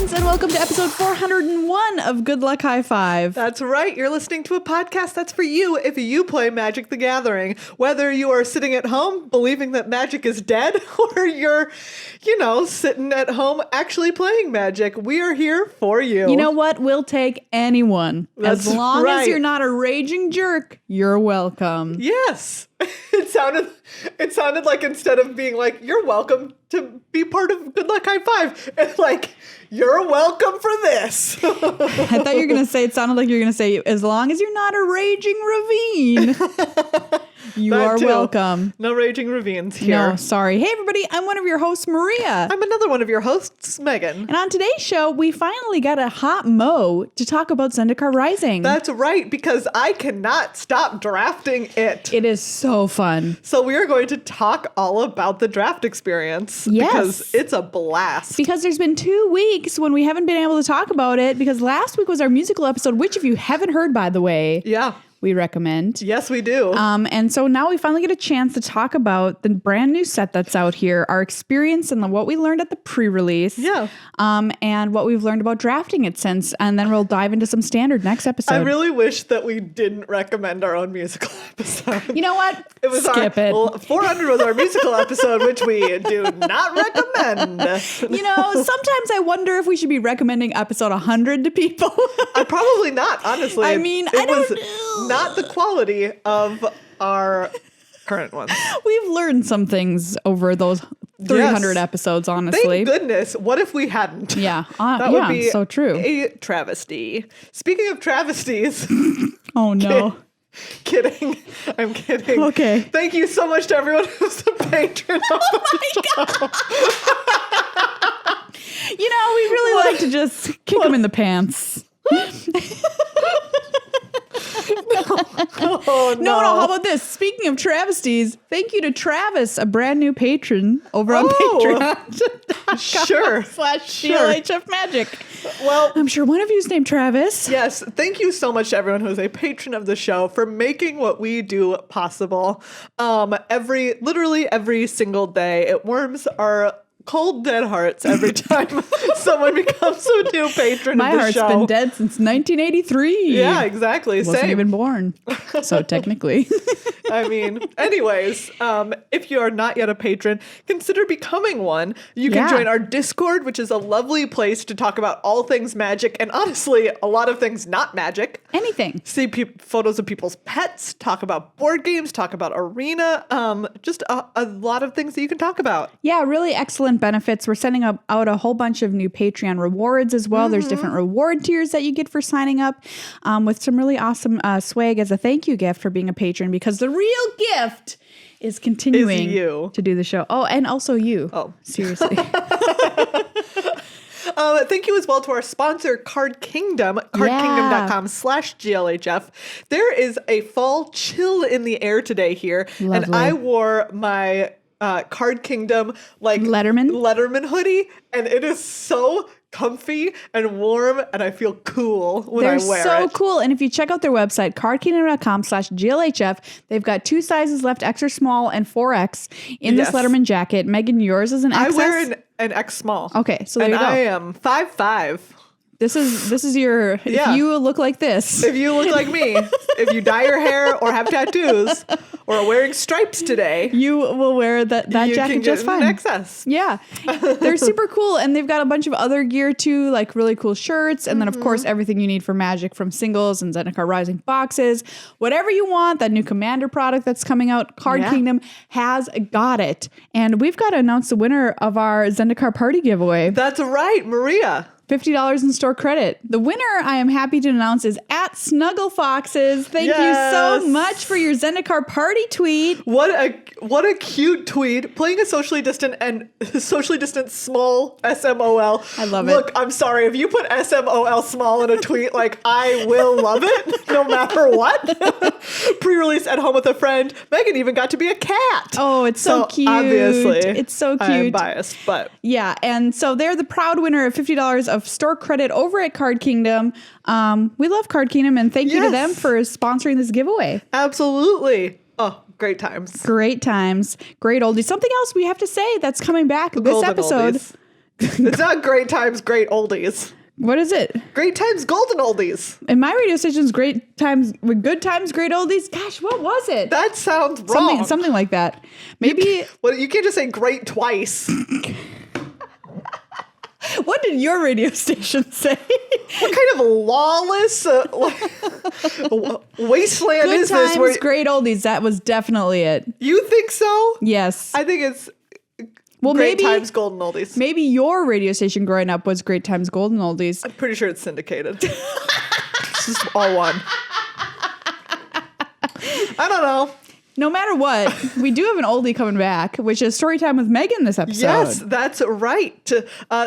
friends, and welcome to episode 401 of Good Luck High Five. That's right. You're listening to a podcast that's for you if you play Magic the Gathering. Whether you are sitting at home believing that magic is dead or you're, sitting at home actually playing Magic, we are here for you. You know what? We'll take anyone. That's as long right. as you're not a raging jerk, you're welcome. Yes. It sounded like instead of being like, you're welcome to be part of Good Luck High Five, it's like, you're welcome for this. I thought you were going to say, it sounded like you were going to say, as long as you're not a raging ravine, you That are too. welcome. No raging ravines here. No, sorry. Hey, everybody. I'm one of your hosts, Maria. I'm another one of your hosts, Megan. And on today's show, we finally got a hot mo to talk about Zendikar Rising. That's right, because I cannot stop drafting it. It is so fun. So we are going to talk all about the draft experience. Yes. Because it's a blast. Because there's been 2 weeks when we haven't been able to talk about it, because last week was our musical episode, which if you haven't heard, by the way, Yeah. we recommend. Yes, we do. And so now we finally get a chance to talk about the brand new set that's out here, our experience and what we learned at the pre-release. Yeah. And what we've learned about drafting it since. And then we'll dive into some standard next episode. I really wish that we didn't recommend our own musical episode. You know what? It was Skip it. 400 was our musical episode, which we do not recommend. Sometimes I wonder if we should be recommending episode 100 to people. Probably not, honestly. I mean, it I don't was know. not the quality of our current ones. We've learned some things over those 300 Yes. episodes, honestly. Thank goodness. What if we hadn't? Yeah. That would be so true. a travesty. Speaking of travesties, Oh, no. kidding. I'm kidding. Okay. Thank you so much to everyone who's a patron of the show. We really like to just kick them in the pants. Oh, no. No, how about this? Speaking of travesties, thank you to Travis, a brand new patron over on Patreon. Sure. /GLHF Magic. Well, I'm sure one of you is named Travis. yes, thank you so much to everyone who's a patron of the show for making what we do possible. Literally every single day, it warms our cold, dead hearts every time someone becomes a new patron My of the heart's show. been dead since 1983. Yeah, exactly. Wasn't Same. even born. So technically. I mean, anyways, if you are not yet a patron, consider becoming one. You can Yeah. join our Discord, which is a lovely place to talk about all things magic and honestly, a lot of things not magic. Anything. See photos of people's pets, talk about board games, talk about arena, just a lot of things that you can talk about. Yeah, really excellent benefits. We're sending out a whole bunch of new Patreon rewards as well. There's different reward tiers that you get for signing up with some really awesome swag as a thank you gift for being a patron, because the real gift is continuing you. to do the show. Oh, and also you. Oh. Seriously. Thank you as well to our sponsor, Card Kingdom, cardkingdom.com/GLHF. There is a fall chill in the air today here, and Lovely. I wore my Card Kingdom Letterman hoodie, and it is so comfy and warm, and I feel cool when They're I wear so it. cool. And if you check out their website, cardkingdom.com/GLHF, they've got 2 sizes left, extra small and 4X in this Yes. Letterman jacket. Megan, yours is an XS? I wear an X small. Okay, so there and you go. I am 5'5". This is your, Yeah. if you look like this. If you look like me, if you dye your hair or have tattoos or are wearing stripes today, You will wear that you jacket can just get fine. an XS. Yeah. They're super cool. And they've got a bunch of other gear too, like really cool shirts. And then, of course, everything you need for Magic from singles and Zendikar Rising boxes. Whatever you want, that new Commander product that's coming out, Card Yeah. Kingdom has got it. And we've got to announce the winner of our Zendikar Party giveaway. That's right, Maria. $50 in store credit. The winner, I am happy to announce, is at Snuggle Foxes. Thank you so Yes. much for your Zendikar Party tweet. What a cute tweet. Playing a socially distant small SMOL. I love it. Look, I'm sorry. If you put SMOL small in a tweet, like, I will love it no matter what. Pre-release at home with a friend. Megan even got to be a cat. Oh, it's so cute. Obviously. It's so cute. I'm biased, but Yeah, and so they're the proud winner of $50 of store credit over at Card Kingdom. We love Card Kingdom, and thank you to Yes. them for sponsoring this giveaway. absolutely. Oh, great times. Great times, great oldies. Something else we have to say that's coming back this Golden episode. oldies. It's not great times, great oldies. What is it? Great times, golden oldies. In my radio station's great times, with good times, great oldies. Gosh, what was it? That sounds wrong. Something like that. Maybe. You can't just say great twice. What did your radio station say? What kind of lawless wasteland Good is times, this? Where great oldies. That was definitely it. you think so? Yes. I think it's Well, great maybe times, golden oldies. maybe your radio station growing up was Great Times Golden Oldies. I'm pretty sure it's syndicated. It's just all one. I don't know. No matter what, we do have an oldie coming back, which is Storytime with Meghan this episode. Yes, that's right.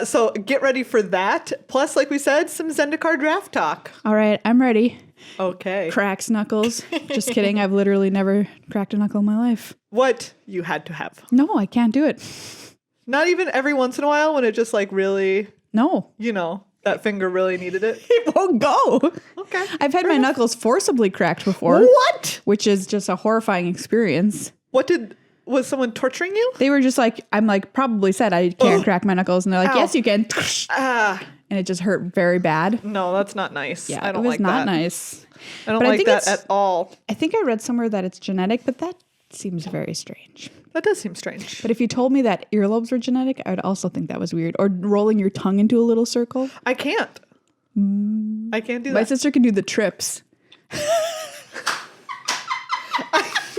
So get ready for that. Plus, like we said, some Zendikar draft talk. All right, I'm ready. Okay. Cracks knuckles. Just kidding. I've literally never cracked a knuckle in my life. What you had to have. No, I can't do it. Not even every once in a while when it just like really, No. that finger really needed it. It won't go. Okay. I've had my knuckles forcibly cracked before. What? Which is just a horrifying experience. Was someone torturing you? They were just like, I'm like, probably said I can't crack my knuckles. And they're like, Ow. yes, you can. Ah, And it just hurt very bad. no, that's not nice. Yeah, I don't it was like not that. nice. I don't But I like think that it's- at all. I think I read somewhere that it's genetic, but that seems very strange. That does seem strange. But if you told me that earlobes were genetic, I would also think that was weird. Or rolling your tongue into a little circle. I can't. I can't do My that. sister can do the trips.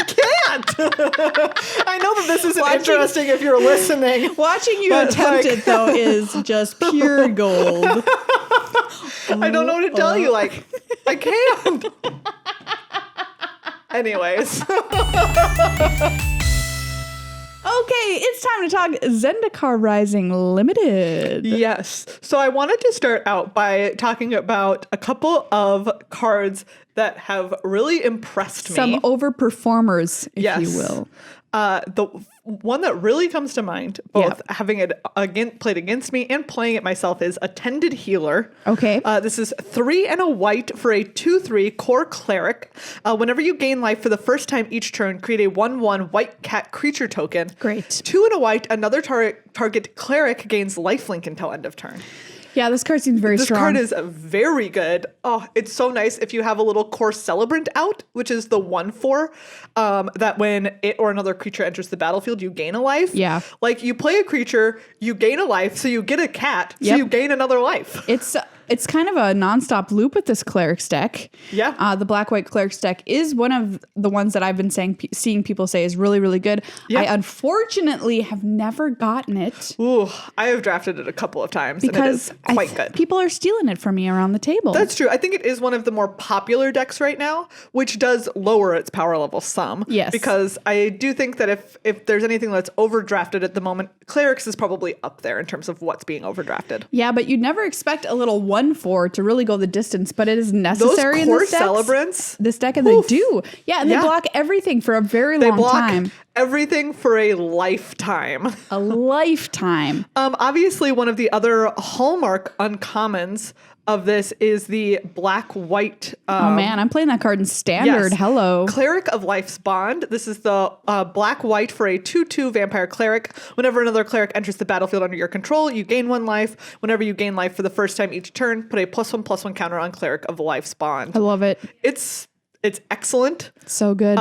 Can't. I know that this isn't Watching- interesting if you're listening. Watching you But, attempt like- it, though, is just pure gold. I don't know what to tell you. Like, I can't. Anyways. Okay, it's time to talk Zendikar Rising Limited. Yes. So I wanted to start out by talking about a couple of cards that have really impressed me. Some overperformers, if Yes. you will. The one that really comes to mind, both having it played against me and playing it myself, is Attended Healer. Okay. This is 3 and a white for a 2/3 core cleric. Whenever you gain life for the first time each turn, create a 1/1 white cat creature token. Great. 2 and a white, another target cleric gains lifelink until end of turn. Yeah, this card seems very This strong. card is very good. Oh, it's so nice if you have a little core celebrant out, which is the 1/4, that when it or another creature enters the battlefield, you gain a life. Yeah. Like you play a creature, you gain a life, so you get a cat, so Yep. you gain another life. It's kind of a nonstop loop with this Clerics deck. Yeah. The black-white Clerics deck is one of the ones that I've been seeing people say is really, really good. Yeah. I unfortunately have never gotten it Ooh, I have drafted it a couple of times, because and it is quite good. people are stealing it from me around the table. That's true. I think it is one of the more popular decks right now, which does lower its power level some. Yes. Because I do think that if there's anything that's overdrafted at the moment, Clerics is probably up there in terms of what's being overdrafted. Yeah, but you'd never expect a little 1/4 to really go the distance, but it is necessary Those in core this deck. Celebrants. This deck, and Oof. they do. Yeah, and Yeah. they block everything for a very They long block time. everything for a lifetime. A lifetime. Obviously, one of the other hallmark uncommons of this is the black-white. Oh man, I'm playing that card in standard. Yes. Hello. Cleric of Life's Bond. This is the black-white for a 2/2 vampire cleric. Whenever another cleric enters the battlefield under your control, you gain 1 life. Whenever you gain life for the first time each turn, put a +1/+1 counter on Cleric of Life's Bond. I love it. It's excellent. So good.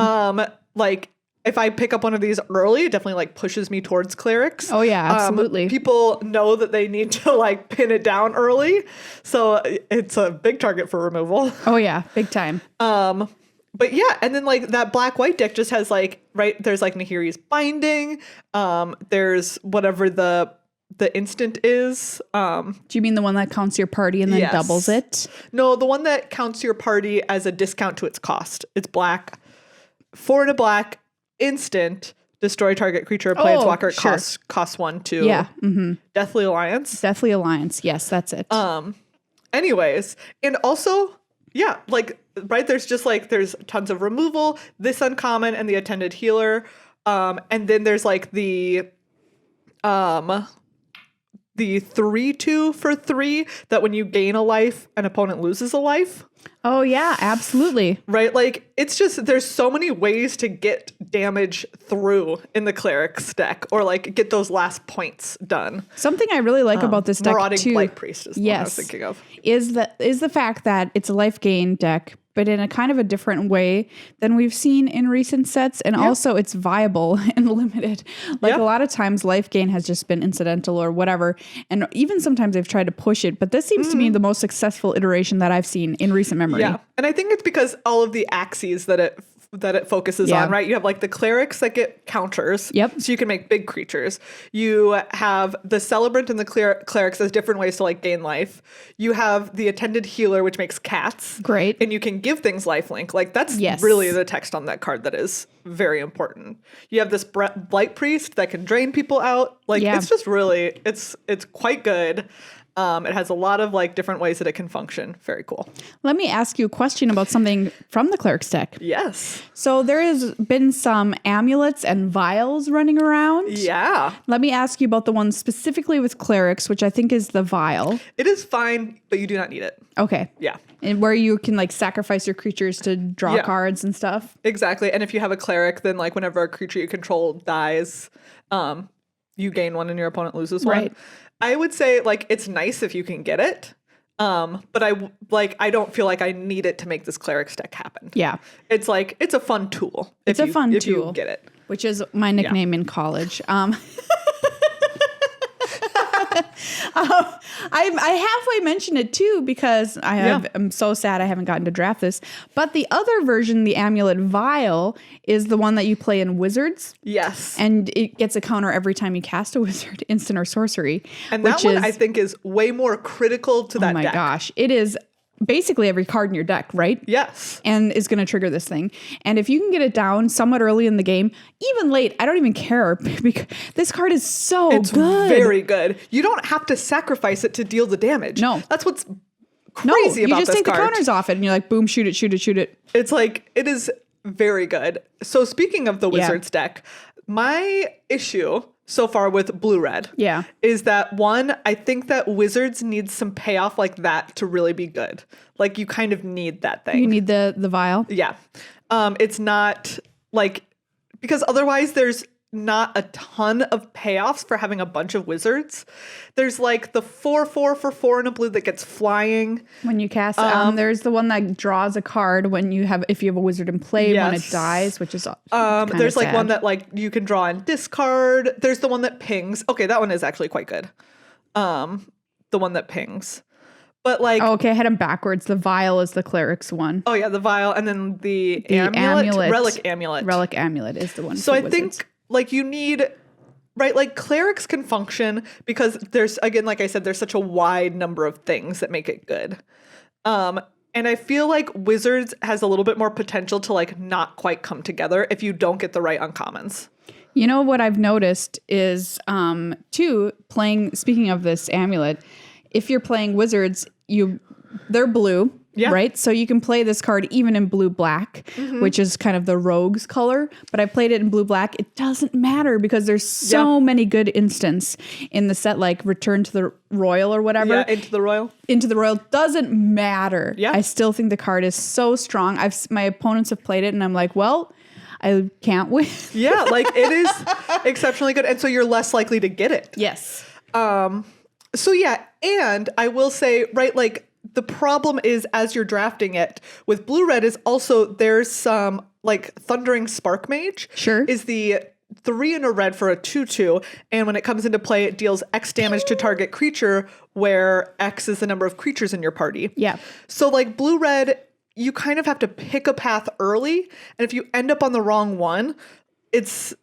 Like if I pick up one of these early, it definitely like pushes me towards Clerics. Oh, yeah, absolutely. People know that they need to like pin it down early, so it's a big target for removal. Oh yeah, big time. But yeah, and then like that black-white deck just has like, right, there's like Nahiri's Binding, there's whatever the instant is. Do you mean the one that counts your party and then Yes. doubles it? No, the one that counts your party as a discount to its cost. It's black, 4 and a black, instant, destroy target creature, planeswalker. It sure. costs 1 to Yeah. Mm-hmm. Deathly Alliance. Deathly Alliance. Yes, that's it. Anyways, and also, yeah, like, right, there's tons of removal, this uncommon and the Attended Healer. And then there's like the the 3/2 for 3 that when you gain a life, an opponent loses a life. Oh, yeah, absolutely. Right? Like, it's just, there's so many ways to get damage through in the Clerics deck, or like get those last points done. Something I really like about this deck Marauding too, Blight Priest is the one I was thinking of. is the fact that it's a life gain deck, but in a kind of a different way than we've seen in recent sets. And also it's viable and limited. Like a lot of times life gain has just been incidental or whatever. And even sometimes they've tried to push it, but this seems to be the most successful iteration that I've seen in recent memory. Yeah. And I think it's because all of the axes that it focuses on, right? You have like the Clerics that get counters. Yep. So you can make big creatures. You have the Celebrant and the Clerics as different ways to like gain life. You have the Attended Healer, which makes cats. Great. And you can give things lifelink. Like that's really the text on that card that is very important. You have this Blight Priest that can drain people out. Like it's just really, it's quite good. It has a lot of like different ways that it can function. Very cool. Let me ask you a question about something from the Clerics deck. Yes. So there has been some amulets and vials running around. Yeah. Let me ask you about the one specifically with Clerics, which I think is the vial. It is fine, but you do not need it. Okay. Yeah. And where you can like sacrifice your creatures to draw cards and stuff. Exactly. And if you have a Cleric, then like whenever a creature you control dies, you gain one and your opponent loses one. Right. I would say like it's nice if you can get it. But I don't feel like I need it to make this Clerics deck happen. Yeah. It's like it's a fun tool. It's a fun if tool. You get it. Which is my nickname in college. I halfway mentioned it too because I'm so sad I haven't gotten to draft this. But the other version, the Amulet Vial, is the one that you play in Wizards. Yes. And it gets a counter every time you cast a wizard, instant or sorcery. And that one I think is way more critical to that deck. Oh my gosh. It is basically every card in your deck, right? Yes. And is going to trigger this thing. And if you can get it down somewhat early in the game, even late, I don't even care because this card is so good. It's very good. You don't have to sacrifice it to deal the damage. No. That's what's crazy about this card. You just take the counters off it and you're like, boom, shoot it, shoot it, shoot it. It's like, it is very good. So speaking of the Wizards deck, my issue so far with blue-red is that one, I think that Wizards needs some payoff like that to really be good. Like you kind of need that thing. You need the vial? Yeah. It's not like, because otherwise there's not a ton of payoffs for having a bunch of wizards. There's like the 4/4 for 4 and a blue that gets flying. When you cast there's the one that draws a card if you have a wizard in play when it dies, which is there's like sad. one that like you can draw and discard. There's the one that pings. Okay, that one is actually quite good. The one that pings. But like okay, I had them backwards. The vial is the Clerics one. Oh yeah, the vial, and then the amulet. Relic amulet is the one. So I wizards. think like you need, right, like Clerics can function because there's, again, like I said, there's such a wide number of things that make it good. And I feel like Wizards has a little bit more potential to like not quite come together if you don't get the right uncommons. You know what I've noticed is speaking of this amulet, if you're playing Wizards, they're blue. Yeah. Right? So you can play this card even in blue-black, which is kind of the rogue's color. But I played it in blue-black. It doesn't matter because there's so many good instants in the set, like Return to the Royal or whatever. Yeah, Into the Royal. Into the Royal doesn't matter. Yeah. I still think the card is so strong. My opponents have played it and I'm like, well, I can't win. Yeah, like it is exceptionally good. And so you're less likely to get it. Yes. So yeah, and I will say, right, like the problem is as you're drafting it with blue-red is also there's some like Thundering Spark Mage. Sure. Is the 3 and a red for a 2/2. And when it comes into play, it deals X damage to target creature where X is the number of creatures in your party. Yeah. So like blue-red, you kind of have to pick a path early. And if you end up on the wrong one, it's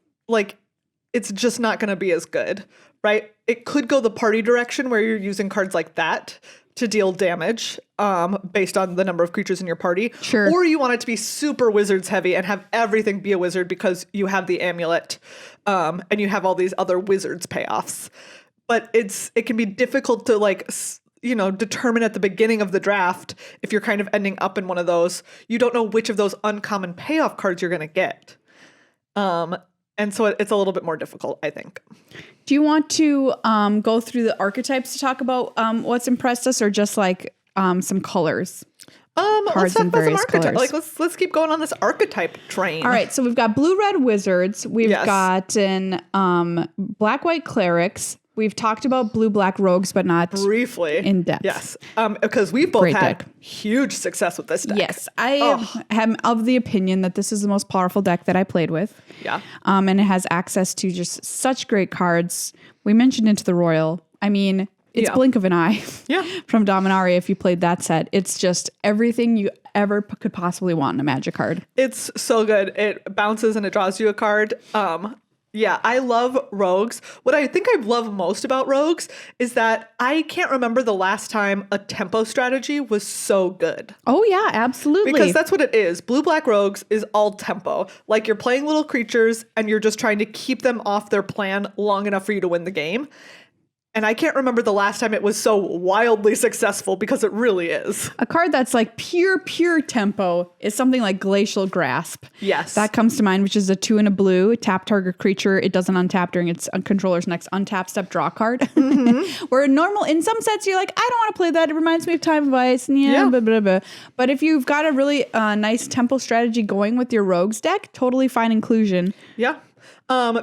just not going to be as good, right? It could go the party direction where you're using cards like that to deal damage based on the number of creatures in your party. Sure. Or you want it to be super wizards heavy and have everything be a wizard because you have the amulet and you have all these other wizards payoffs. But it can be difficult to like, determine at the beginning of the draft if you're kind of ending up in one of those. You don't know which of those uncommon payoff cards you're going to get. And so it's a little bit more difficult, I think. Do you want to go through the archetypes to talk about what's impressed us, or just like some colors? Let's talk about some archetypes. Colors. Like, let's keep going on this archetype train. All right, so we've got blue-red wizards. We've gotten black-white clerics. We've talked about blue-black rogues, but not briefly in depth. Yes, because we've both Great had deck. huge success with this deck. Yes, I am of the opinion that this is the most powerful deck that I played with. Yeah. And it has access to just such great cards. We mentioned Into the Royal. I mean, it's blink of an eye. Yeah. From Dominaria, if you played that set. It's just everything you ever could possibly want in a Magic card. It's so good. It bounces and it draws you a card. Yeah, I love rogues. What I think I love most about rogues is that I can't remember the last time a tempo strategy was so good. Oh, yeah, absolutely. Because that's what it is. Blue-black rogues is all tempo. Like, you're playing little creatures and you're just trying to keep them off their plan long enough for you to win the game. And I can't remember the last time it was so wildly successful, because it really is. A card that's like pure tempo is something like Glacial Grasp. Yes. That comes to mind, which is a 2 and a blue. Tap target creature. It doesn't untap during its controller's next untap step draw card. Mm-hmm. Where in some sets, you're like, I don't want to play that. It reminds me of Time of Ice. And blah, blah, blah. But if you've got a really nice tempo strategy going with your rogues deck, totally fine inclusion. Yeah.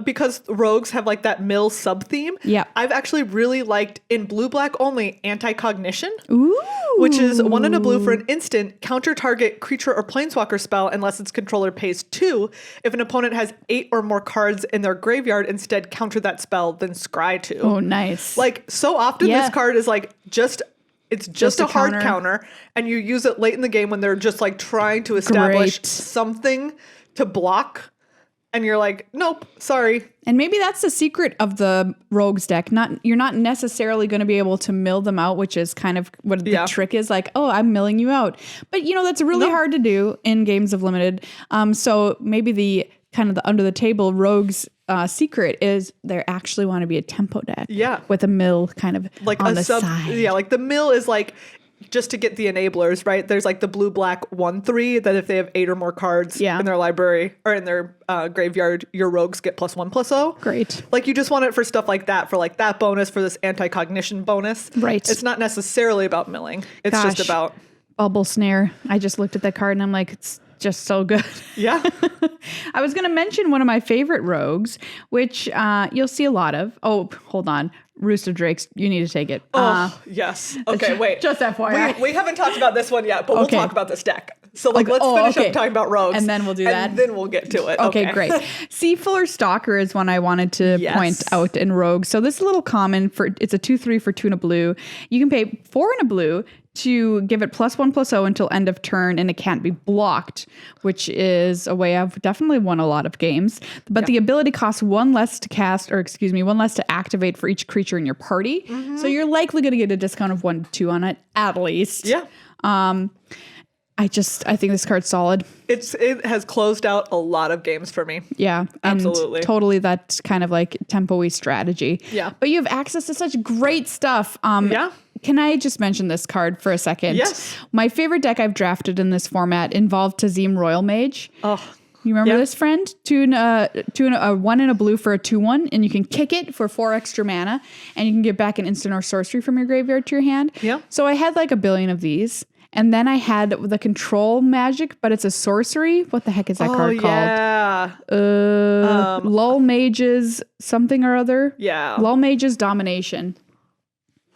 Because rogues have like that mill sub theme. Yeah. I've actually really liked, in blue-black only, Anti-Cognition. Ooh. Which is 1 and a blue for an instant, counter target creature or planeswalker spell unless its controller pays 2. If an opponent has 8 or more cards in their graveyard, instead counter that spell, then scry 2. Oh, nice. Like, so often this card is like it's just a hard counter, and you use it late in the game when they're just like trying to establish something to block. And you're like, nope, sorry. And maybe that's the secret of the rogues deck. You're not necessarily going to be able to mill them out, which is kind of what the trick is. Like, oh, I'm milling you out. But, that's really hard to do in games of limited. So maybe the kind of the under the table rogues secret is they actually want to be a tempo deck. Yeah. With a mill kind of like on the side. Yeah, like the mill is like, just to get the enablers, right? There's like the blue-black 1/3 that if they have 8 or more cards in their library or in their graveyard, your rogues get +1/+0. Great. Like, you just want it for stuff like that, for like that bonus, for this anti-cognition bonus. Right. It's not necessarily about milling. It's just about... Bubble Snare. I just looked at that card and I'm like, it's just so good. Yeah. I was going to mention one of my favorite rogues, which you'll see a lot of. Oh, hold on. Roost of Drakes, you need to take it. Oh, yes. Okay, wait. Just FYI. We haven't talked about this one yet, but we'll talk about this deck. So, let's finish up talking about rogues. And then we'll do that. And then we'll get to it. Okay, great. Seafuller Stalker is one I wanted to point out in rogues. So, this is a little common. It's a 2/3 for 2 and a blue. You can pay 4 and a blue to give it +1/+0 until end of turn, and it can't be blocked, which is a way I've definitely won a lot of games. But the ability costs 1 less to cast, 1 less to activate for each creature in your party. Mm-hmm. So you're likely going to get a discount of 1 to 2 on it, at least. Yeah. I think this card's solid. It has closed out a lot of games for me. Yeah, absolutely. Totally that kind of like tempo-y strategy. Yeah. But you have access to such great stuff. Can I just mention this card for a second? Yes. My favorite deck I've drafted in this format involved Tazim Royal Mage. Oh. You remember this, friend? 1 and a blue for a 2/1, and you can kick it for 4 extra mana, and you can get back an instant or sorcery from your graveyard to your hand. Yeah. So I had like a billion of these. And then I had the control magic, but it's a sorcery. What the heck is that card called? Yeah. Lull Mage's something or other. Yeah. Lull Mage's Domination.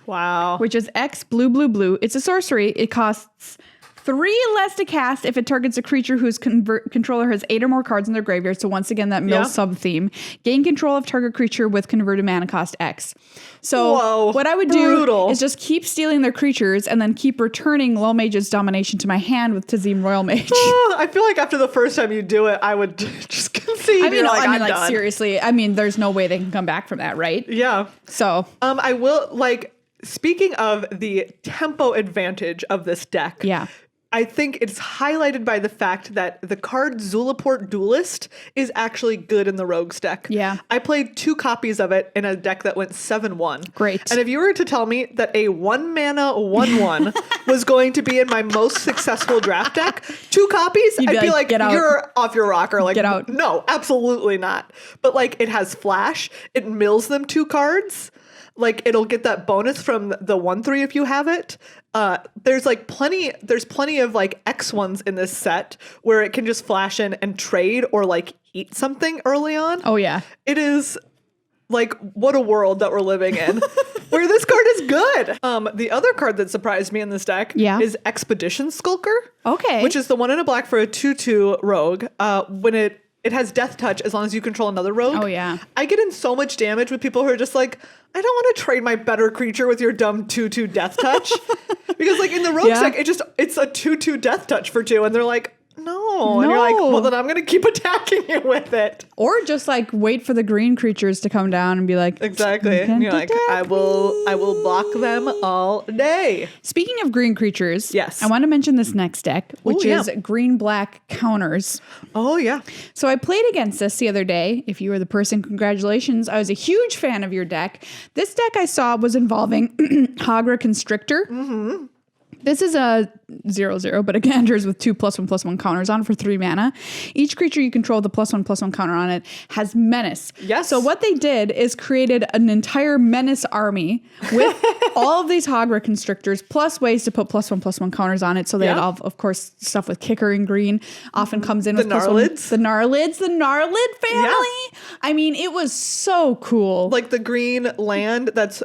Wow. Which is X blue. It's a sorcery. It costs 3 less to cast if it targets a creature whose controller has 8 or more cards in their graveyard. So once again, that mill sub-theme. Gain control of target creature with converted mana cost X. So what I would do is just keep stealing their creatures and then keep returning Lull Mage's Domination to my hand with Tazim Royal Mage. I feel like after the first time you do it, I would just concede. I mean, seriously. I mean, there's no way they can come back from that, right? Yeah. So I will, speaking of the tempo advantage of this deck. Yeah. I think it's highlighted by the fact that the card Zulaport Duelist is actually good in the Rogues deck. Yeah. I played 2 copies of it in a deck that went 7-1. Great. And if you were to tell me that a 1-mana 1/1 was going to be in my most successful draft deck, 2 copies, I'd be like, "Get out. you're off your rocker. Like, Get out." No, absolutely not. But like, it has flash. It mills them 2 cards. Like, it'll get that bonus from the 1/3 if you have it. There's plenty of like X ones in this set where it can just flash in and trade or like eat something early on. Oh yeah. It is like, what a world that we're living in where this card is good. The other card that surprised me in this deck is Expedition Skulker. Okay. Which is the 1 and a black for a 2/2 rogue. When it has death touch as long as you control another rogue. Oh, yeah. I get in so much damage with people who are just like, I don't want to trade my better creature with your dumb 2/2 death touch. Because like in the rogue deck, it's a 2/2 death touch for 2. And they're like, no. And you're like, well, then I'm going to keep attacking you with it. Or just like wait for the green creatures to come down and be like, exactly. And you're like, I will block them all day. Speaking of green creatures, yes, I want to mention this next deck, which is green-black counters. Oh, yeah. So I played against this the other day. If you were the person, congratulations. I was a huge fan of your deck. This deck I saw was involving Hagra Constrictor. Mm-hmm. This is a 0/0, but it enters with 2 +1/+1 counters on for 3 mana. Each creature you control with the +1/+1 counter on it has menace. Yes. So what they did is created an entire menace army with all of these Hagra Constrictors, plus ways to put +1/+1 counters on it. So they had all, of course, stuff with kicker in green. Often comes in with the Gnarlids, the Gnarlid family. Yeah. I mean, it was so cool. Like the green land that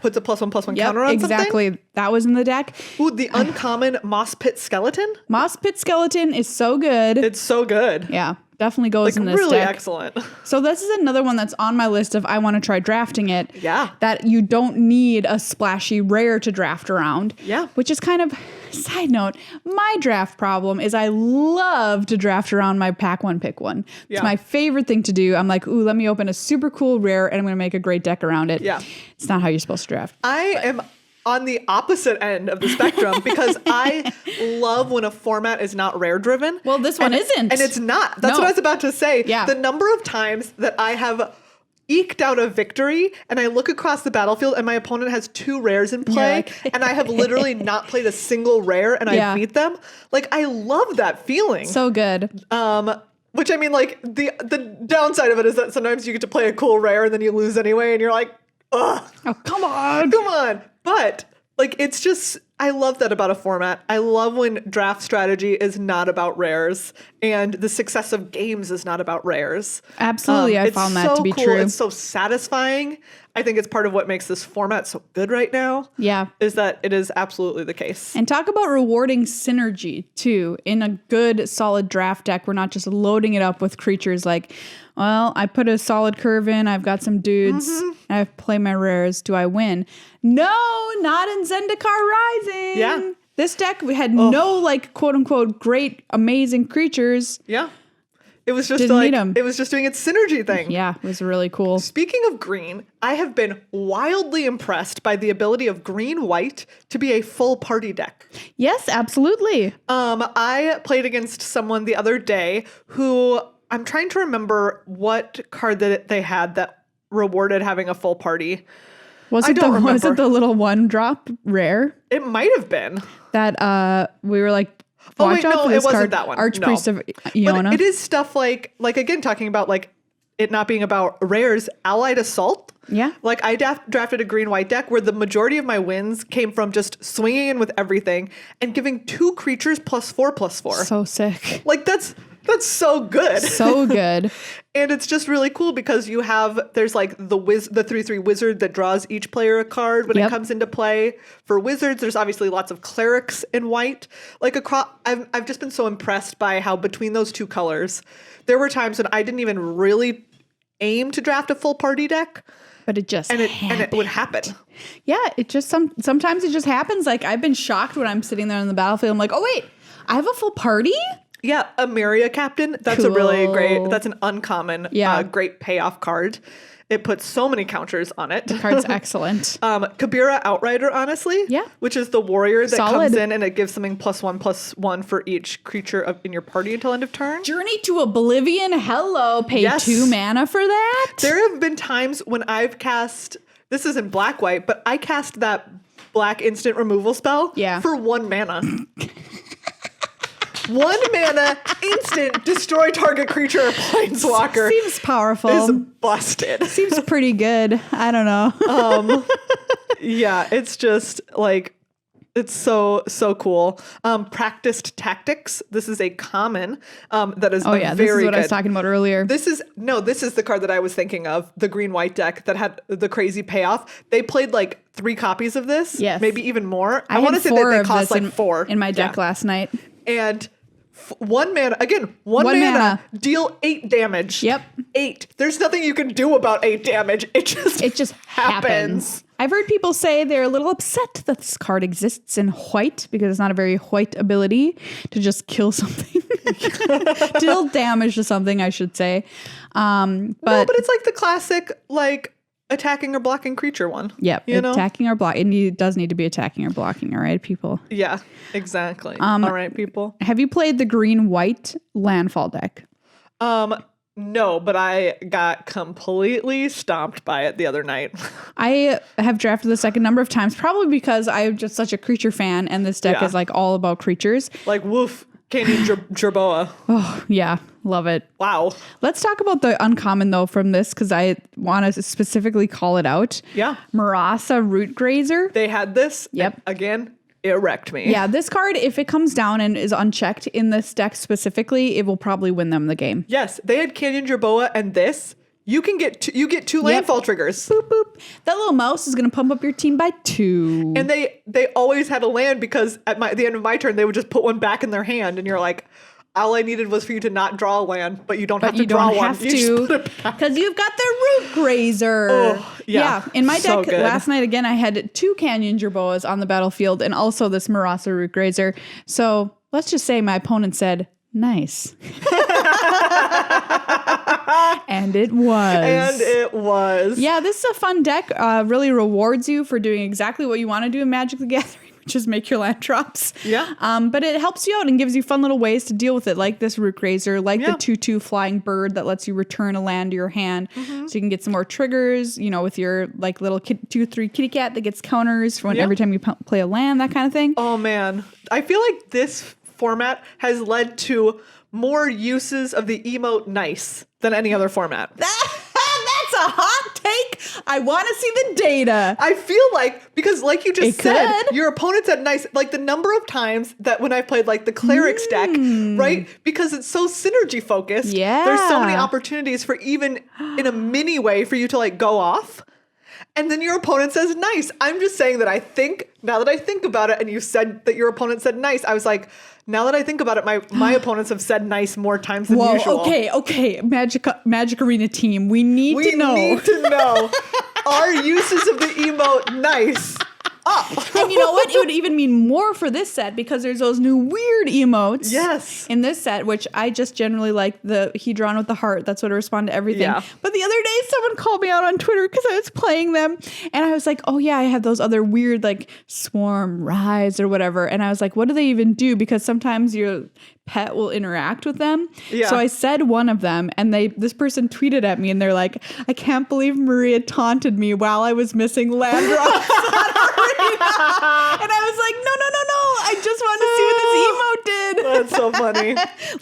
puts a +1/+1 counter on exactly. something. That was in the deck. Ooh, the uncommon Moss Pit Skeleton. Moss Pit Skeleton is so good. It's so good. Yeah, definitely goes in this really deck. Excellent. So this is another one that's on my list of I want to try drafting it. Yeah. That you don't need a splashy rare to draft around. Yeah. Which is kind of, side note, my draft problem is I love to draft around my pack 1, pick 1. It's my favorite thing to do. I'm like, ooh, let me open a super cool rare and I'm going to make a great deck around it. Yeah. It's not how you're supposed to draft. I am on the opposite end of the spectrum because I love when a format is not rare driven. Well, this one isn't. And it's not. That's what I was about to say. Yeah. The number of times that I have eked out a victory and I look across the battlefield and my opponent has 2 rares in play and I have literally not played a single rare and I beat them. Like, I love that feeling. So good. Which, I mean, like, the downside of it is that sometimes you get to play a cool rare and then you lose anyway and you're like, ugh. Oh, come on. Come on. But like, it's just, I love that about a format. I love when draft strategy is not about rares and the success of games is not about rares. Absolutely. I found that to be true. It's so satisfying. I think it's part of what makes this format so good right now. Yeah. Is that it is absolutely the case. And talk about rewarding synergy too. In a good, solid draft deck, we're not just loading it up with creatures like, well, I put a solid curve in, I've got some dudes, I play my rares, do I win? No, not in Zendikar Rising. Yeah. This deck had no like quote unquote great, amazing creatures. Yeah. It was just it was just doing its synergy thing. Yeah, it was really cool. Speaking of green, I have been wildly impressed by the ability of green-white to be a full party deck. Yes, absolutely. I played against someone the other day who I'm trying to remember what card that they had that rewarded having a full party. Was it the little 1-drop rare? It might have been. That we were like, watch out for this it wasn't card, that one. Archpriest of Iona. But it is stuff like again, talking about like it not being about rares, Allied Assault. Yeah. Like I drafted a green-white deck where the majority of my wins came from just swinging in with everything and giving 2 creatures +4/+4. So sick. Like that's so good. So good. And it's just really cool because there's like the 3/3 wizard that draws each player a card when it comes into play. For wizards, there's obviously lots of clerics in white. Like I've just been so impressed by how between those 2 colors, there were times when I didn't even really aim to draft a full party deck. But it just and it would happen. Yeah, it just sometimes it just happens. Like I've been shocked when I'm sitting there on the battlefield. I'm like, oh wait, I have a full party? Yeah, a Miria Captain. That's a really great, Cool. that's an uncommon, Yeah. great payoff card. It puts so many counters on it. The card's excellent. Kabira Outrider, honestly. Yeah. Which is the warrior that Solid. comes in and it gives something +1/+1 for each creature in your party until end of turn. Journey to Oblivion. Hello. Pay Yes. 2 mana for that. There have been times when I've cast, this isn't black-white, but I cast that black instant removal spell for 1 mana. 1 mana, instant, destroy target creature or planeswalker. Seems powerful. Is busted. Seems pretty good. I don't know. Yeah, it's just like, it's so cool. Practiced Tactics. This is a common that is This is very what good. I was talking about earlier. This is the card that I was thinking of, the green-white deck that had the crazy payoff. They played like 3 copies of this, Yes. maybe even more. I want to had say 4 that they of cost this like 4 in my deck last night. And 1 mana, again, 1 One mana, mana. deal 8 damage. Yep. 8. There's nothing you can do about 8 damage. It just happens. I've heard people say they're a little upset that this card exists in white because it's not a very white ability to just kill something. Deal damage to something, I should say. No, but it's like the classic, like, attacking or blocking creature one. Yep. You know? Attacking or blocking. It does need to be attacking or blocking, all right, people? Yeah, exactly. All right, people. Have you played the green-white landfall deck? No, but I got completely stomped by it the other night. I have drafted this deck a number of times, probably because I'm just such a creature fan, and this deck is like all about creatures. Like, woof, Canyon Jerboa. Oh, yeah. Love it. Wow. Let's talk about the uncommon, though, from this, because I want to specifically call it out. Yeah. Marasa Root Grazer. They had this. Yep. Again, it wrecked me. Yeah, this card, if it comes down and is unchecked in this deck specifically, it will probably win them the game. Yes, they had Canyon Jerboa and this. You get 2 landfall triggers. Boop, boop. That little mouse is going to pump up your team by 2. And they always had a land because at the end of my turn, they would just put one back in their hand. And you're like, all I needed was for you to not draw a land, but you don't have to draw one. You just put it back. Because you've got the Root Grazer. Oh, yeah. In my So deck good. last night, again, I had 2 Canyon Jerboas on the battlefield and also this Marasa Root Grazer. So let's just say my opponent said, nice. And it was. Yeah, this is a fun deck. Really rewards you for doing exactly what you want to do in Magic the Gathering, which is make your land drops. Yeah. But it helps you out and gives you fun little ways to deal with it, like this Root Grazer, like the 2/2 flying bird that lets you return a land to your hand. So you can get some more triggers, with your like little 2/3 kitty cat that gets counters for every time you play a land, that kind of thing. Oh, man. I feel like this format has led to more uses of the emote nice than any other format. That's a hot take. I want to see the data. I feel like, because like you just said, could. your opponent's at nice, like the number of times that when I played like the Clerics deck, right? Because it's so synergy focused. Yeah. There's so many opportunities for even in a mini way for you to like go off. And then your opponent says nice. I'm just saying that now that I think about it, and you said that your opponent said nice, I was like, now that I think about it, my opponents have said nice more times than usual. Okay. Magic Arena team, we need to know. We need to know, are uses of the emote nice up? And you know what? It would even mean more for this set because there's those new weird emotes. Yes. In this set, which I just generally like the Hedron with the heart. That's what I respond to everything. Yeah. But the other day, someone called me out on Twitter because I was playing them. And I was like, oh yeah, I have those other weird like Swarm, Rise, or whatever. And I was like, what do they even do? Because sometimes your pet will interact with them. Yeah. So I said one of them, and this person tweeted at me, and they're like, I can't believe Maria taunted me while I was missing land drops. And I was like, no. I just wanted to see what this emote did. That's so funny.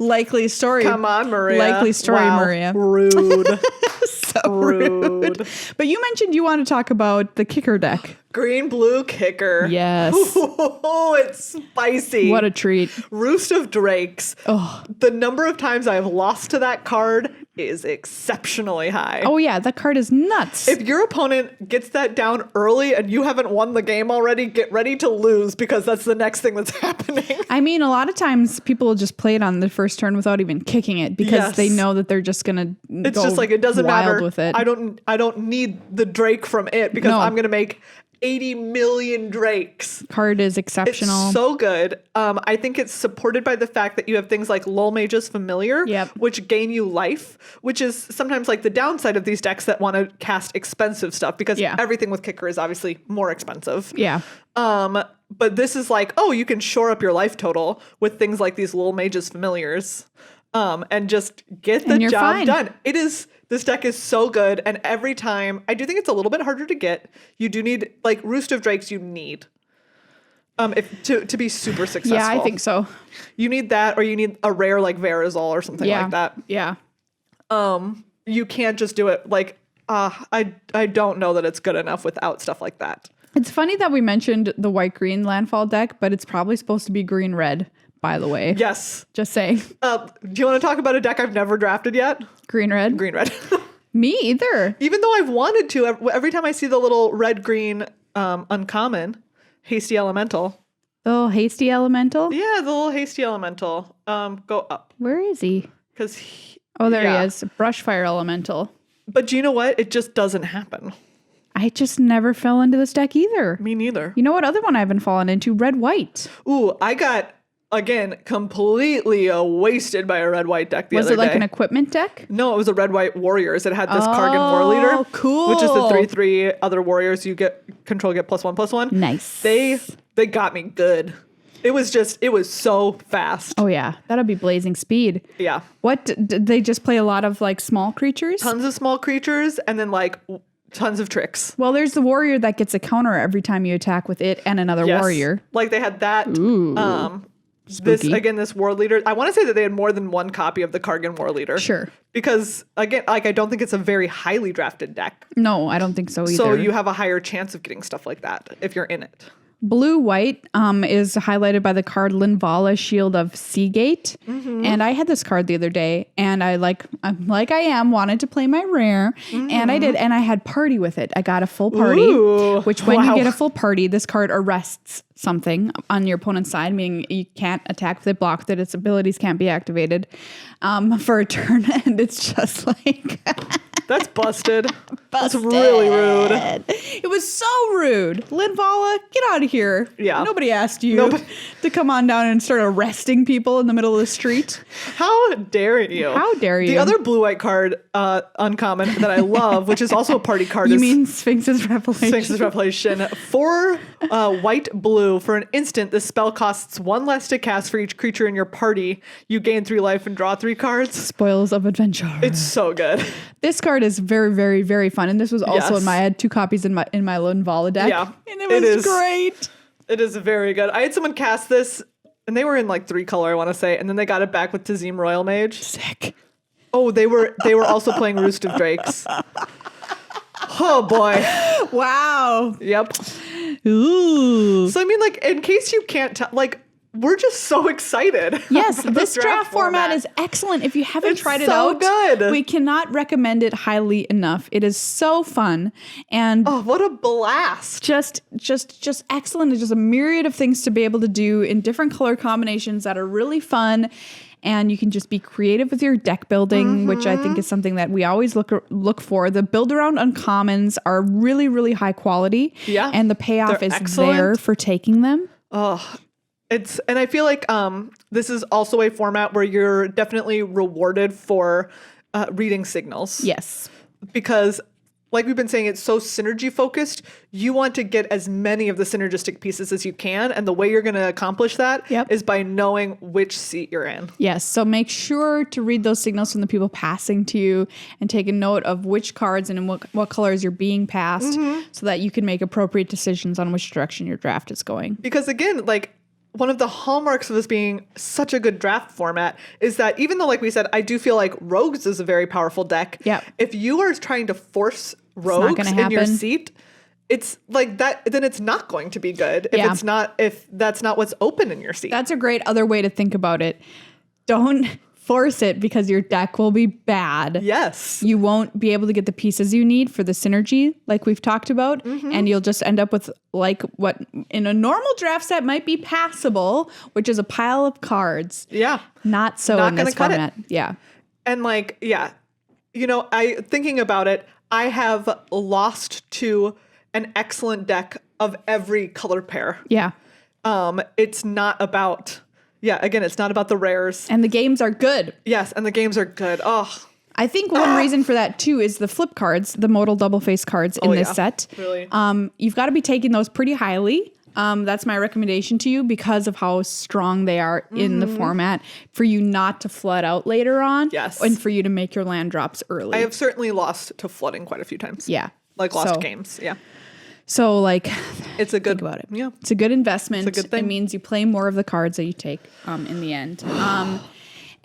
Likely story. Come on, Maria. Likely story, wow. Maria. Rude. So rude. But you mentioned you want to talk about the kicker deck. Green-blue kicker. Yes. Oh, it's spicy. What a treat. Roost of Drakes. Oh. The number of times I've lost to that card is exceptionally high. Oh yeah, that card is nuts. If your opponent gets that down early and you haven't won the game already, get ready to lose because that's the next thing that's happening. I mean, a lot of times people will just play it on the first turn without even kicking it because they know that they're just gonna It's just like, it doesn't wild matter with it. I don't need the Drake from it because I'm gonna make 80 million drakes. Card is exceptional. It's so good. I think it's supported by the fact that you have things like Lol Mage's Familiar, which gain you life, which is sometimes like the downside of these decks that want to cast expensive stuff because everything with Kicker is obviously more expensive. Yeah. But this is like, oh, you can shore up your life total with things like these Lol Mage's Familiars, and just get the job done. This deck is so good, and every time, I do think it's a little bit harder to get. You do need, like, Roost of Drakes you need to be super successful. Yeah, I think so. You need that, or you need a rare like Verazol or something like that. Yeah. You can't just do it, like, I don't know that it's good enough without stuff like that. It's funny that we mentioned the white-green landfall deck, but it's probably supposed to be green-red, by the way. Yes. Just saying. Do you want to talk about a deck I've never drafted yet? Green-red? Green-red. Me either. Even though I've wanted to, every time I see the little red-green uncommon, Hasty Elemental. The little Hasty Elemental? Yeah, the little Hasty Elemental. Go up. Where is he? Because he is. Brushfire Elemental. But do you know what? It just doesn't happen. I just never fell into this deck either. Me neither. You know what other one I've been falling into? Red-white. Ooh, I got, again, completely wasted by a red-white deck the other day. Was it like an equipment deck? No, it was a red-white warriors. It had this Kargan War Leader. Cool. Which is the 3/3 other warriors you get +1/+1. Nice. They got me good. It was so fast. Oh yeah, that'll be blazing speed. Yeah. What, did they just play a lot of like small creatures? Tons of small creatures and then like tons of tricks. Well, there's the warrior that gets a counter every time you attack with it and another warrior. Like they had that. Ooh. This war leader. I want to say that they had more than one copy of the Kargan War Leader. Sure. Because again, like I don't think it's a very highly drafted deck. No, I don't think so either. So you have a higher chance of getting stuff like that if you're in it. Blue-white is highlighted by the card Linvala, Shield of Seagate. Mm-hmm. And I had this card the other day, and I wanted to play my rare, and I did, and I had party with it. I got a full party, which when you get a full party, this card arrests something on your opponent's side, meaning you can't attack with it, block with it, its abilities can't be activated for a turn, and it's just like... That's busted. That's really rude. It was so rude. Linvala, get out of here. Yeah. Nobody asked you to come on down and start arresting people in the middle of the street. How dare you? How dare you? The other blue-white card, uncommon, that I love, which is also a party card. You mean Sphinx's Revelation? Sphinx's Revelation. 4 white-blue. For an instant, this spell costs 1 less to cast for each creature in your party. You gain 3 life and draw 3 cards. Spoils of Adventure. It's so good. This card is very, very, very fun, and this was also I had 2 copies in my Linvala deck. Yeah, and it was great. It is very good. I had someone cast this, and they were in like 3 color, I want to say, and then they got it back with Tazim Royal Mage. Sick. Oh, they were also playing Roost of Drakes. Oh boy! Wow. Yep. Ooh. So I mean, like, in case you can't tell, like. We're just so excited. Yes, this draft format is excellent. If you haven't tried it out, good. We cannot recommend it highly enough. It is so fun and what a blast! Just excellent. It's just a myriad of things to be able to do in different color combinations that are really fun. And you can just be creative with your deck building, which I think is something that we always look for. The build around uncommons are really, really high quality. Yeah, and the payoff is there for taking them. Oh. And I feel like this is also a format where you're definitely rewarded for reading signals. Yes. Because like we've been saying, it's so synergy focused. You want to get as many of the synergistic pieces as you can. And the way you're going to accomplish that is by knowing which seat you're in. Yes. So make sure to read those signals from the people passing to you and take a note of which cards and in what colors you're being passed so that you can make appropriate decisions on which direction your draft is going. Because again, like, one of the hallmarks of this being such a good draft format is that even though, like we said, I do feel like Rogues is a very powerful deck. Yep. If you are trying to force Rogues in your seat, it's like that, then it's not going to be good if that's not what's open in your seat. That's a great other way to think about it. Don't force it because your deck will be bad. Yes. You won't be able to get the pieces you need for the synergy like we've talked about. And you'll just end up with like what in a normal draft set might be passable, which is a pile of cards. Yeah. Not so in this format. Yeah. And like, yeah, you know, thinking about it, I have lost to an excellent deck of every color pair. Yeah. It's not about, again, it's not about the rares. And the games are good. Yes, and the games are good. Oh, I think one reason for that too is the flip cards, the modal double face cards in this set. Really? You've got to be taking those pretty highly. That's my recommendation to you because of how strong they are in the format for you not to flood out later on. Yes. And for you to make your land drops early. I have certainly lost to flooding quite a few times. Yeah. Like lost games. Yeah. So like, it's a good, think about it. Yeah. It's a good investment. It's a good thing. It means you play more of the cards that you take in the end.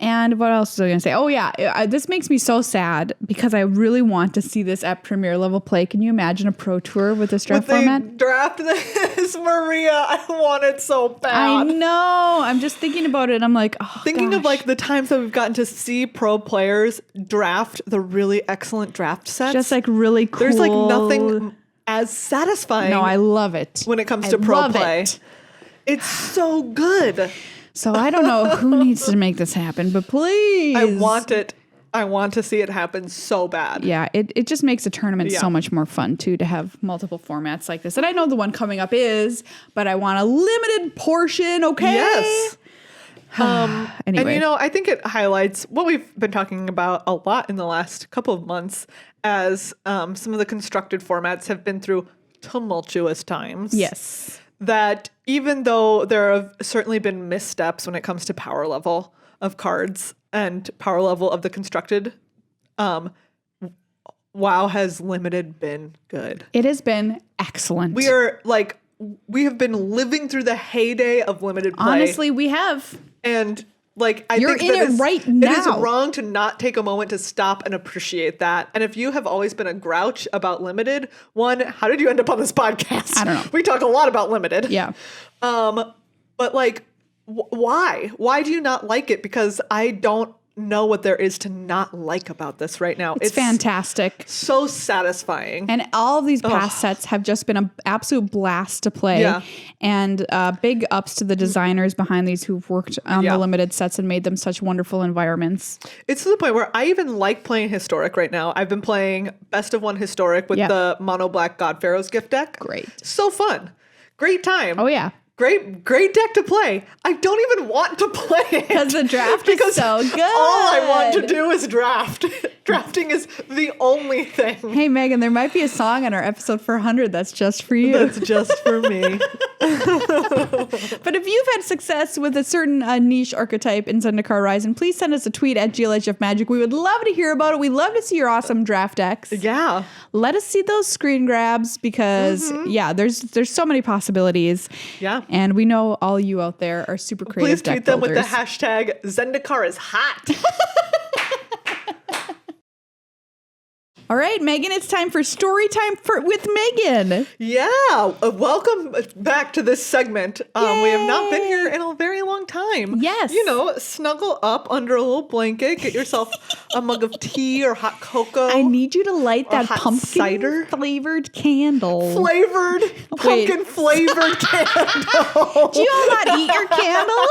And what else was I going to say? Oh, yeah. This makes me so sad because I really want to see this at premier level play. Can you imagine a pro tour with this draft format? Draft this, Maria. I want it so bad. I know. I'm just thinking about it. And I'm like, oh, Thinking of like the times that we've gotten to see pro players draft the really excellent draft sets. Just like really cool. There's like nothing as satisfying. No, I love it. When it comes to pro play. It's so good. So I don't know who needs to make this happen, but please. I want it. I want to see it happen so bad. Yeah, it just makes a tournament so much more fun, too, to have multiple formats like this. And I know the one coming up is, but I want a limited portion, okay? Yes. Anyway. And, I think it highlights what we've been talking about a lot in the last couple of months as some of the constructed formats have been through tumultuous times. Yes. That even though there have certainly been missteps when it comes to power level of cards and power level of the constructed, WoW has limited been good. It has been excellent. We have been living through the heyday of limited play. Honestly, we have. And I You're think in it right now. It is wrong to not take a moment to stop and appreciate that. And if you have always been a grouch about limited, one, how did you end up on this podcast? I don't know. We talk a lot about limited. Yeah. But why? Why do you not like it? Because I don't know what there is to not like about this right now. It's fantastic. So satisfying. And all of these past sets have just been an absolute blast to play. Yeah. And big ups to the designers behind these who've worked on the limited sets and made them such wonderful environments. It's to the point where I even like playing Historic right now. I've been playing Best of One Historic with the Mono Black God Pharaoh's gift deck. Great. So fun. Great time. Oh, yeah. Great deck to play. I don't even want to play it. Because the draft is so good. All I want to do is draft. Drafting is the only thing. Hey, Megan, there might be a song on our episode 400 that's just for you. That's just for me. But if you've had success with a certain niche archetype in Zendikar Rising, please send us a tweet at GLHF Magic. We would love to hear about it. We love to see your awesome draft decks. Yeah. Let us see those screen grabs because, there's so many possibilities. Yeah. And we know all you out there are super creative Please tweet deck them with the builders. hashtag Zendikar is hot. All right, Megan, it's time for story time with Megan. Yeah. Welcome back to this segment. We have not been here in a very long time. Yes. Snuggle up under a little blanket, get yourself a mug of tea or hot cocoa. I need you to light that hot pumpkin cider. flavored candle. Pumpkin flavored candle. Do you all not eat your candles?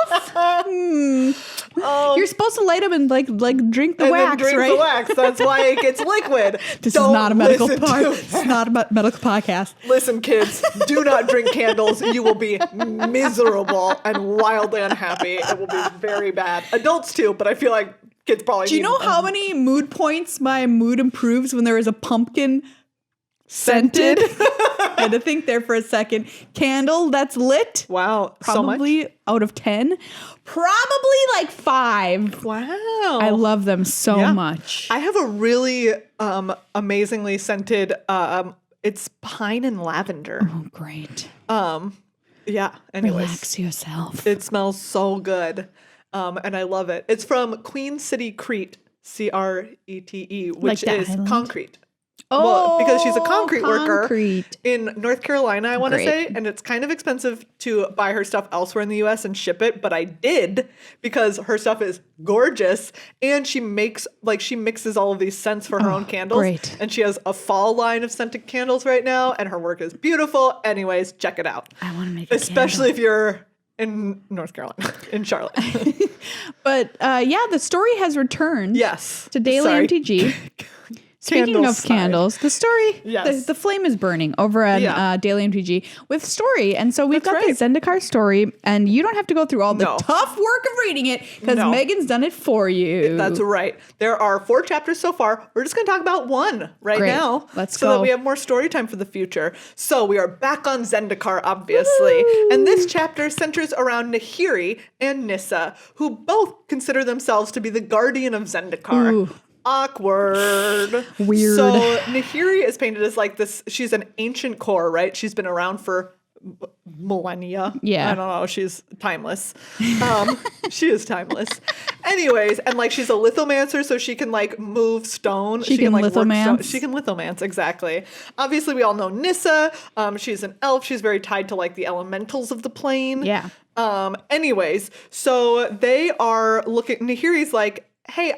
You're supposed to light them and like drink the wax, then drink right? the wax. That's why it gets liquid. This is not a medical It's not a medical podcast. Listen, kids, do not drink candles. You will be miserable and wildly unhappy. It will be very bad. Adults too, but I feel like kids probably. Do you know how many mood points my mood improves when there is a pumpkin scented? I had to think there for a second. Candle that's lit. Wow, Probably so much? out of 10. Probably like 5. Wow. I love them so much. I have a really amazingly scented it's pine and lavender. Oh, great. Yeah, anyways. Relax yourself. It smells so good. And I love it. It's from Queen City Crete, Crete, which Like the is island? concrete. Oh, Well, because she's a concrete worker concrete. in North Carolina, I want to Great. say, and it's kind of expensive to buy her stuff elsewhere in the US and ship it, but I did because her stuff is gorgeous and she mixes all of these scents for her own candles. great. And she has a fall line of scented candles right now and her work is beautiful. Anyways, check it out. I want to make a Especially if you're in North Carolina, in Charlotte. But the story has returned. Yes. To Daily Sorry. MTG. Speaking Candle of side. candles, the story, Yes. the flame is burning over on Daily MTG with story. And so we've got the Zendikar story, and you don't have to go through all the tough work of reading it because Megan's done it for you. That's right. There are 4 chapters so far. We're just going to talk about one now. Let's so go. that we have more story time for the future. So we are back on Zendikar, obviously. Woo! And this chapter centers around Nahiri and Nissa, who both consider themselves to be the guardian of Zendikar. Ooh. Awkward. Weird. So Nahiri is painted as like this. She's an ancient core, right? She's been around for millennia. Yeah. I don't know. She's timeless. She is timeless. Anyways, and like she's a lithomancer, so she can like move stone. She can like lithomance. work stone. She can lithomance, exactly. Obviously, we all know Nissa. She's an elf. She's very tied to like the elementals of the plane. Yeah. Anyways, so they are looking. Nahiri's like, hey,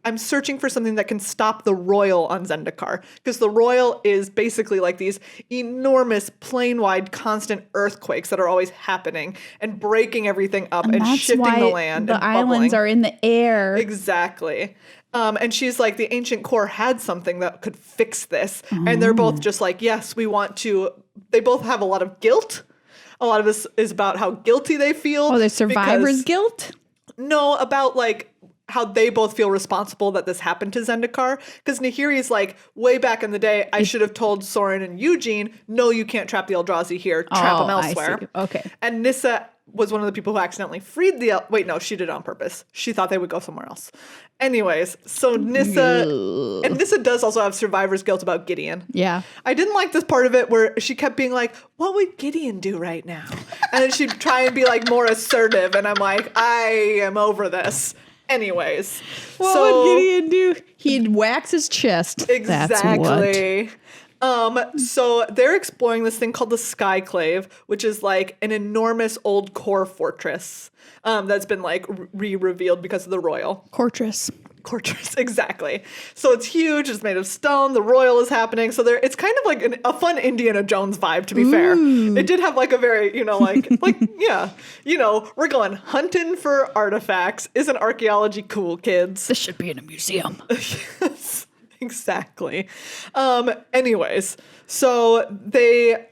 I'm searching for something that can stop the royal on Zendikar, because the royal is basically like these enormous plane-wide constant earthquakes that are always happening and breaking everything up and shifting the land. The islands are in the air. Exactly. And she's like, the ancient core had something that could fix this. And they're both just like, yes, we want to. They both have a lot of guilt. A lot of this is about how guilty they feel. Oh, there's survivor's guilt? No, about like how they both feel responsible that this happened to Zendikar. Because Nahiri's like, way back in the day, I should have told Soren and Eugene, no, you can't trap the Eldrazi here. Trap them elsewhere. I see. Okay. And Nissa was one of the people who accidentally freed the... Wait, no, she did it on purpose. She thought they would go somewhere else. Anyways, so Nissa... And Nissa does also have survivor's guilt about Gideon. Yeah. I didn't like this part of it where she kept being like, what would Gideon do right now? And then she'd try and be like more assertive. And I'm like, I am over this. Anyways. What would Gideon do? He'd wax his chest. Exactly. So they're exploring this thing called the Skyclave, which is like an enormous old core fortress that's been like re-revealed because of the royal. Fortress, exactly. So it's huge. It's made of stone. The royal is happening. So it's kind of like a fun Indiana Jones vibe, to be fair. It did have like a very, yeah, we're going hunting for artifacts. Isn't archaeology cool, kids? This should be in a museum. Yes. Exactly. Anyways, so they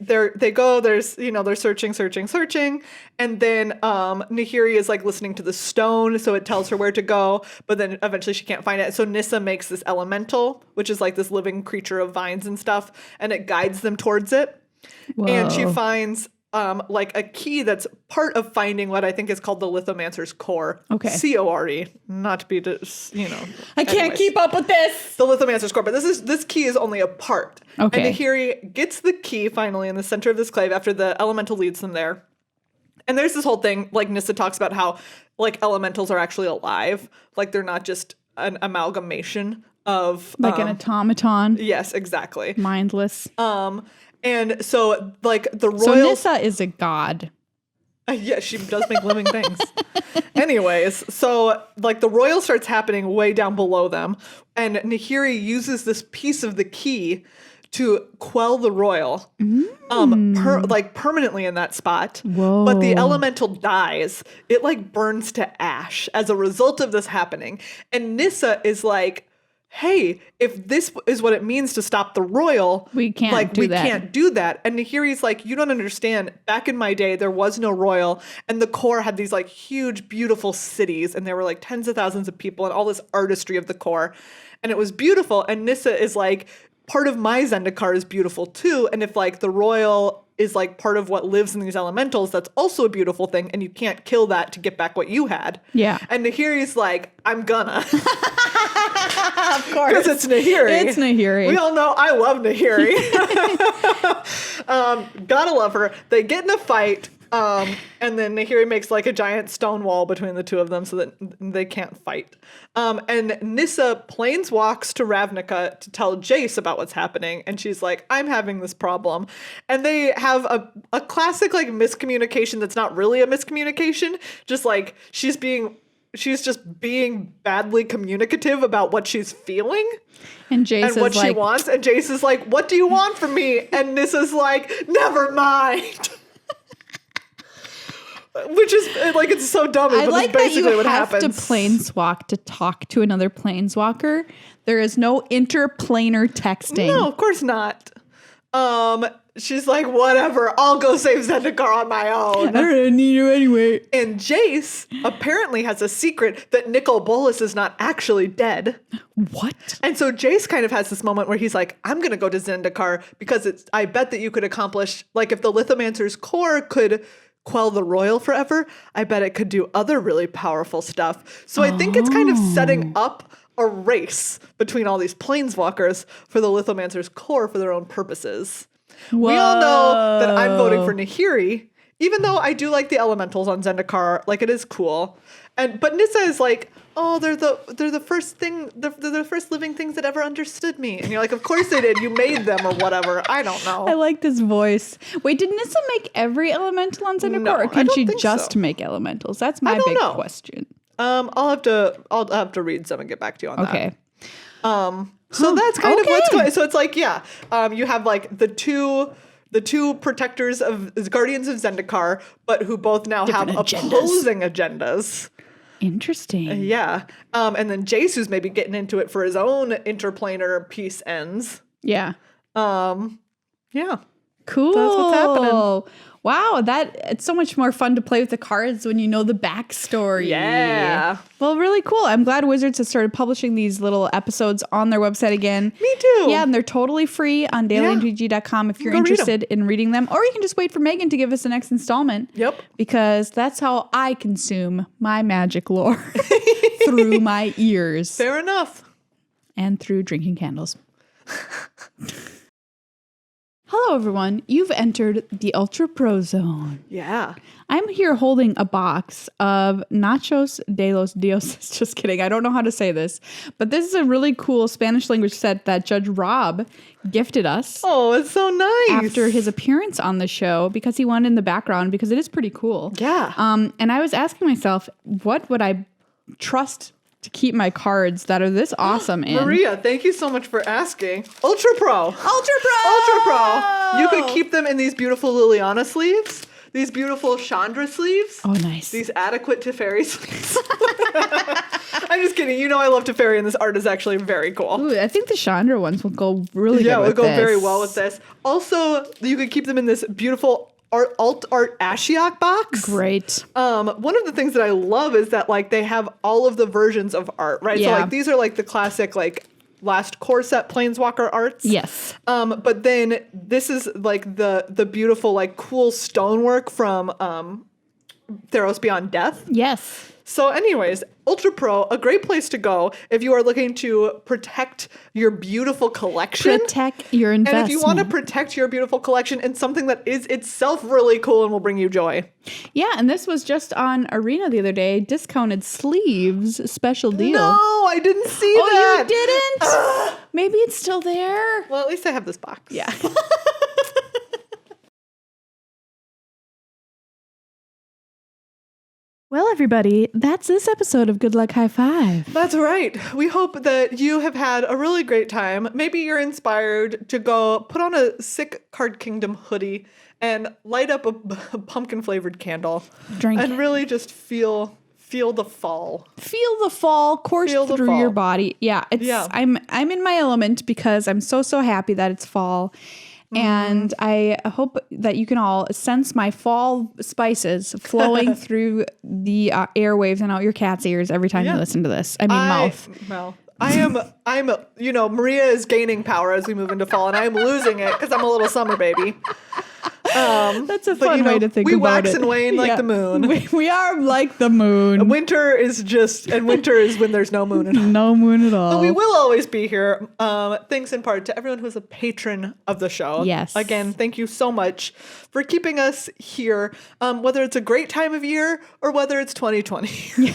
go, there's, they're searching. And then Nahiri is like listening to the stone. So it tells her where to go, but then eventually she can't find it. So Nissa makes this elemental, which is like this living creature of vines and stuff. And it guides them towards it. Whoa. And she finds like a key that's part of finding what I think is called the Lithomancer's core. Okay. C-O-R-E. Not to be, I can't keep up with this. The Lithomancer's core. But this key is only a part. Okay. And Nahiri gets the key finally in the center of this clave after the elemental leads them there. And there's this whole thing, like Nissa talks about how like elementals are actually alive. Like they're not just an amalgamation of... Like an automaton. Yes, exactly. Mindless. And so, like, the royal... So Nissa is a god. Yeah, she does make living things. Anyways, so, like, the royal starts happening way down below them. And Nahiri uses this piece of the key to quell the royal. Permanently in that spot. Whoa. But the elemental dies. It, like, burns to ash as a result of this happening. And Nissa is like... hey, if this is what it means to stop the royal, we can't do that. And Nahiri's like, you don't understand. Back in my day, there was no royal, and the core had these like huge, beautiful cities, and there were like tens of thousands of people and all this artistry of the core, and it was beautiful. And Nissa is like, part of my Zendikar is beautiful too, and if like the royal is like part of what lives in these elementals, that's also a beautiful thing, and you can't kill that to get back what you had. Yeah. And Nahiri's like, I'm gonna. Of course. Because it's Nahiri. It's Nahiri. We all know I love Nahiri. Gotta love her. They get in a fight, and then Nahiri makes like a giant stone wall between the two of them so that they can't fight. And Nissa planeswalks to Ravnica to tell Jace about what's happening, and she's like, I'm having this problem. And they have a classic like miscommunication that's not really a miscommunication, just like she's just being badly communicative about what she's feeling and Jace and what she wants. And Jace is like, what do you want from me? And Nissa's like, never mind. Which is like, it's so dumb. I but like that's that you basically what have happens. to planeswalk to talk to another planeswalker. There is no interplanar texting. No, of course not. She's like, whatever, I'll go save Zendikar on my own. I don't need you anyway. And Jace apparently has a secret that Nicol Bolas is not actually dead. What? And so Jace kind of has this moment where he's like, I'm going to go to Zendikar because I bet that you could accomplish, like if the Lithomancer's core could quell the royal forever, I bet it could do other really powerful stuff. So I think it's kind of setting up a race between all these planeswalkers for the Lithomancer's core for their own purposes. Whoa. We all know that I'm voting for Nahiri, even though I do like the elementals on Zendikar. Like, it is cool. But Nissa is like, oh, they're the first thing, they're the first living things that ever understood me. And you're like, of course they did. You made them or whatever. I don't know. I like this voice. Wait, did Nissa make every elemental on Zendikar, No, or I can don't she think just so. make elementals? That's my don't big know. question. I'll have to read some and get back to you on that. Okay. So that's kind of what's Okay. going. So it's like, yeah, you have like the two protectors of Guardians of Zendikar, but who both now Different have agendas. opposing agendas. Interesting. Yeah. And then Jace, who's maybe getting into it for his own interplanar peace ends. Yeah. Yeah. Cool. That's what's happening. Wow, it's so much more fun to play with the cards when you know the backstory. Yeah. Well, really cool. I'm glad Wizards has started publishing these little episodes on their website again. Me too. Yeah, and they're totally free on dailymtg.com if you're Go read 'em. interested in reading them. Or you can just wait for Meghan to give us the next installment. Yep. Because that's how I consume my magic lore through my ears Fair enough. and through drinking candles. Hello, everyone. You've entered the Ultra Pro Zone. Yeah. I'm here holding a box of Nachos de los Dioses. Just kidding. I don't know how to say this. But this is a really cool Spanish language set that Judge Rob gifted us Oh, it's so nice. after his appearance on the show because he wanted in the background because it is pretty cool. Yeah. And I was asking myself, what would I trust to keep my cards that are this awesome in? Maria, thank you so much for asking. Ultra Pro. Ultra Pro! Ultra Pro. You could keep them in these beautiful Liliana sleeves, these beautiful Chandra sleeves. Oh, nice. These adequate Teferi sleeves. I'm just kidding. You know I love Teferi, and this art is actually very cool. Ooh, I think the Chandra ones will go really good Yeah, it with would go this. very well with this. Also, you could keep them in this beautiful alt art Ashiok box. Great. One of the things that I love is that like they have all of the versions of art, right? So Yeah. like these are like the classic like last core set Planeswalker arts. Yes. But then this is like the beautiful like cool stonework from Theros Beyond Death. Yes. So anyways, Ultra Pro, a great place to go if you are looking to protect your beautiful collection. Protect your And investment. if you want to protect your beautiful collection in something that is itself really cool and will bring you joy. Yeah, and this was just on Arena the other day. Discounted sleeves, special deal. No, I didn't see Oh, that. you didn't? Maybe it's still there. Well, at least I have this box. Yeah. Well, everybody, that's this episode of Good Luck High Five. That's right. We hope that you have had a really great time. Maybe you're inspired to go put on a sick Card Kingdom hoodie and light up a pumpkin flavored candle. Drink. And really just feel the fall. Feel the fall course Feel the through fall. your body. Yeah, I'm in my element because I'm so happy that it's fall. And I hope that you can all sense my fall spices flowing through the airwaves and out your cat's ears every time you listen to this. I mean, mouth. I'm, Maria is gaining power as we move into fall, and I'm losing it because I'm a little summer baby. That's a fun way to think we about it. wax and wane like the moon. We are like the moon. Winter is when there's no moon at all. No moon at all. But we will always be here. Thanks in part to everyone who is a patron of the show. Yes. Again, thank you so much for keeping us here, whether it's a great time of year or whether it's 2020.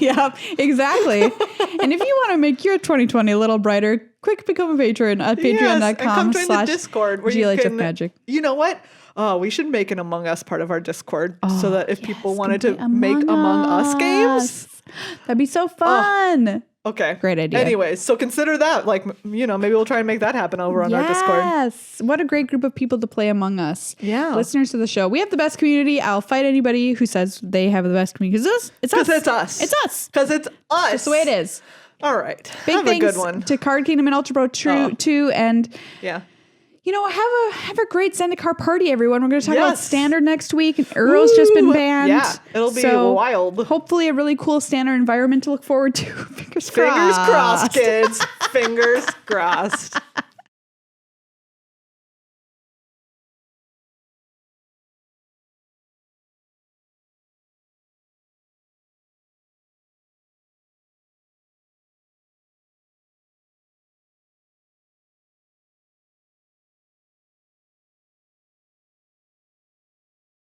Yeah, exactly. And if you want to make your 2020 a little brighter, quick become a patron at Yes, and come join the patreon.com/GLHF Discord where you can magic. You know what? Oh, we should make an Among Us part of our Discord so that if people wanted to complete make Among Us games. That'd be so fun. Okay. Great idea. Anyways, so consider that. Like, maybe we'll try and make that happen over on our Discord. Yes. What a great group of people to play among us. Yeah. Listeners to the show. We have the best community. I'll fight anybody who says they have the best community. Because it's us. It's us. It's us. Because it's us. That's the way it is. All right. Big have thanks a good one. to Card Kingdom and Ultra Pro too. And yeah. Have a great Zendikar party, everyone. We're going to talk about Yes. Standard next week. Euro's just been banned. Yeah, it'll be wild. Hopefully a really cool Standard environment to look forward to. Fingers crossed. Fingers crossed, kids. Fingers crossed.